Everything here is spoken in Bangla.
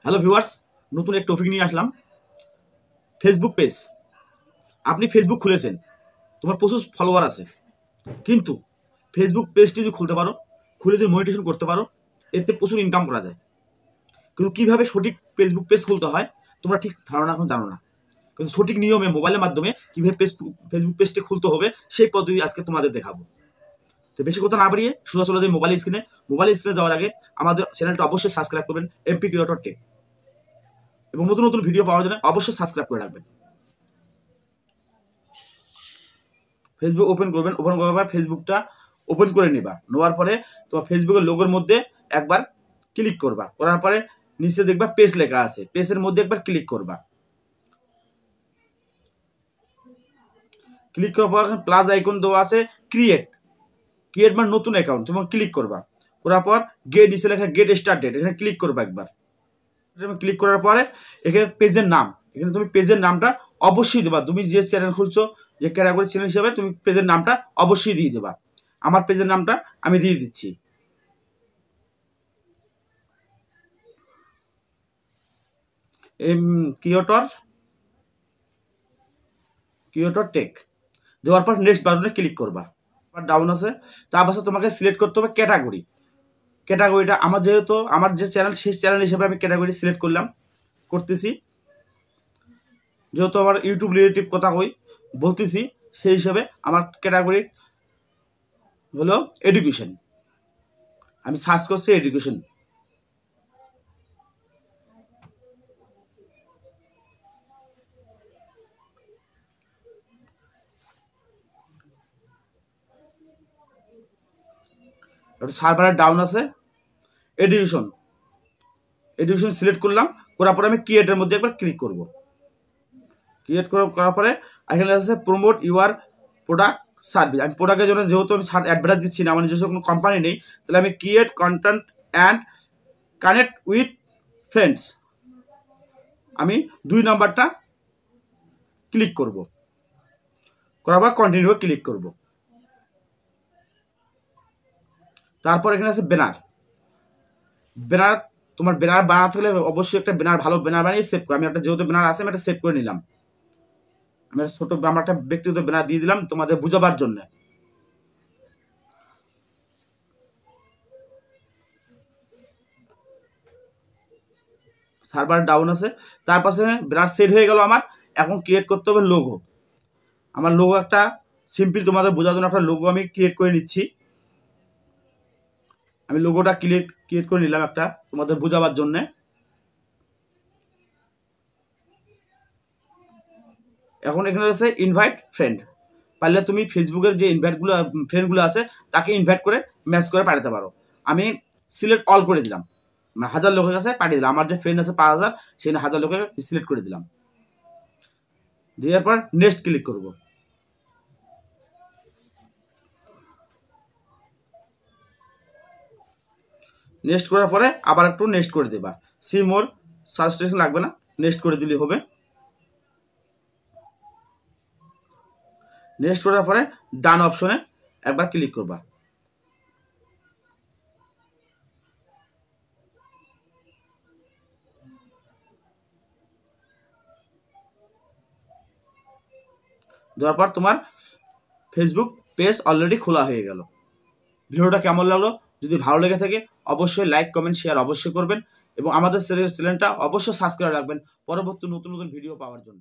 হ্যালো ভিউয়ার্স, নতুন এক টপিক নিয়ে আসলাম। Facebook page. আপনি ফেসবুক খুলেছেন, তোমার প্রচুর ফলোয়ার আছে, কিন্তু ফেসবুক পেজটি যদি খুলতে পারো, খুলে যদি মনিটাইজেশন করতে পারো, এতে প্রচুর ইনকাম করা যায়। কিন্তু কীভাবে সঠিক ফেসবুক পেজ খুলতে হয় তোমরা ঠিক ধারণা এখন জানো না। কিন্তু সঠিক নিয়মে মোবাইলের মাধ্যমে কীভাবে ফেসবুক পেজটি খুলতে হবে সেই পদ্ধতি আজকে তোমাদের দেখাবো। তো বেশি কথা না বাড়িয়ে সোজা চলে যাই মোবাইল স্ক্রিনে যাওয়ার আগে আমাদের চ্যানেলটা অবশ্যই সাবস্ক্রাইব করবেন, এমপি ক্রিয়েটর টেক, এবং নতুন নতুন ভিডিও পাওয়ার জন্য অবশ্যই সাবস্ক্রাইব করে রাখবেন। ফেসবুক ওপেন করবেন, ওপেন করার পর ফেসবুকটা ওপেন করে নেবা। নেওয়ার পরে তোমার ফেসবুকের লোগোর মধ্যে একবার ক্লিক করবা, করার পরে নিচে দেখবা পেজ লেখা আছে, পেজের মধ্যে একবার ক্লিক করবা। ক্লিক করার পর প্লাস আইকন দেওয়া আছে ক্রিয়েট মানে নতুন অ্যাকাউন্ট, তুমি ক্লিক করবা। করার পর নিচে লেখা গেট স্টার্টেড, এখানে ক্লিক করবা একবার। ক্লিক করার পরে এখানে পেজের নাম, এখানে তুমি পেজের নামটা অবশ্যই দেবা। তুমি যে চ্যানেল খুলছো, যে ক্যাটাগরি চ্যানেল হিসাবে তুমি পেজের নামটা অবশ্যই দিয়ে দেবা। আমার পেজের নামটা আমি দিয়ে দিচ্ছি। ক্রিয়েটর টেক দেওয়ার পর নেক্সট বাটনে ক্লিক করবা। ডাউন আছে, তার পাশে তোমাকে সিলেক্ট করতে হবে ক্যাটাগরিটা। আমার যেহেতু আমার যে চ্যানেল সেই চ্যানেল হিসেবে আমি ক্যাটাগরি সিলেক্ট করতেছি। যেহেতু আমার ইউটিউব রিলেটিভ কথা বলতেছি, সেই হিসাবে আমার ক্যাটাগরি হলো এডুকেশন। আমি সার্চ করছি এডুকেশন। সার্ভারের ডাউন আছে, এডুকেশন সিলেক্ট করলাম। করার পরে আমি ক্রিয়েটের মধ্যে একবার ক্লিক করব। ক্রিয়েট করার পরে এখানে আছে প্রমোট ইউর প্রোডাক্ট সার্ভিস। আমি প্রোডাক্টের জন্য যেহেতু আমি অ্যাডভার্টাইজ দিচ্ছি না, আমার নিজস্ব কোনো কোম্পানি নেই, তাহলে আমি create content and connect with friends, আমি 2 নাম্বারটা ক্লিক করব। করার পর কন্টিনিউ ক্লিক করব। তারপর এখানে আছে ব্যানার। তোমার ব্যানার বানাতে হলে অবশ্যই একটা ভালো ব্যানার বানিয়ে সেভ করো। আমি একটা যেহেতু ব্যানার আছে আমি একটা সেভ করে নিলাম। আমি ছোট আমার একটা ব্যক্তিগত ব্যানার দিয়ে দিলাম তোমাদের বুঝাবার জন্য। সার্ভার ডাউন আছে, তার পাশে ব্যানার সেট হয়ে গেল আমার। এখন ক্রিয়েট করতে হবে লোগো। আমার লোগো একটা সিম্পল তোমাদের বোঝার জন্য একটা লোগো আমি ক্রিয়েট করে নিচ্ছি। আমি লোগোটা ক্রিয়েট করে নিলাম একটা তোমাদের বোঝাবার জন্যে। এখন এখানে আছে ইনভাইট ফ্রেন্ড। পারলে তুমি ফেসবুকের যে ফ্রেন্ডগুলো আছে তাকে ইনভাইট করে ম্যাচ করে পাঠাতে পারো। আমি সিলেক্ট অল করে দিলাম, 1000 লোকের কাছে পাঠিয়ে দিলাম। আমার যে ফ্রেন্ড আছে 5000, সেই 1000 লোকের সিলেক্ট করে দিলাম। দেওয়ার পর নেক্সট ক্লিক করব। নেক্সট করার পরে আবার একটু নেক্সট করে দেবা। সি মোর সাবস্ক্রিপশন লাগবে না, নেক্সট করে দিলেই হবে। নেক্সট করার পরে ডান অপশনে একবার ক্লিক করবা। দেওয়ার পর তোমার ফেসবুক পেজ অলরেডি খোলা হয়ে গেল। ভিডিওটা কেমন লাগলো? যদি ভালো লেগে থাকে অবশ্যই লাইক, কমেন্ট, শেয়ার অবশ্যই করবেন, এবং আমাদের চ্যানেলটা অবশ্যই সাবস্ক্রাইব রাখবেন পরবর্তী নতুন নতুন ভিডিও পাওয়ার জন্য।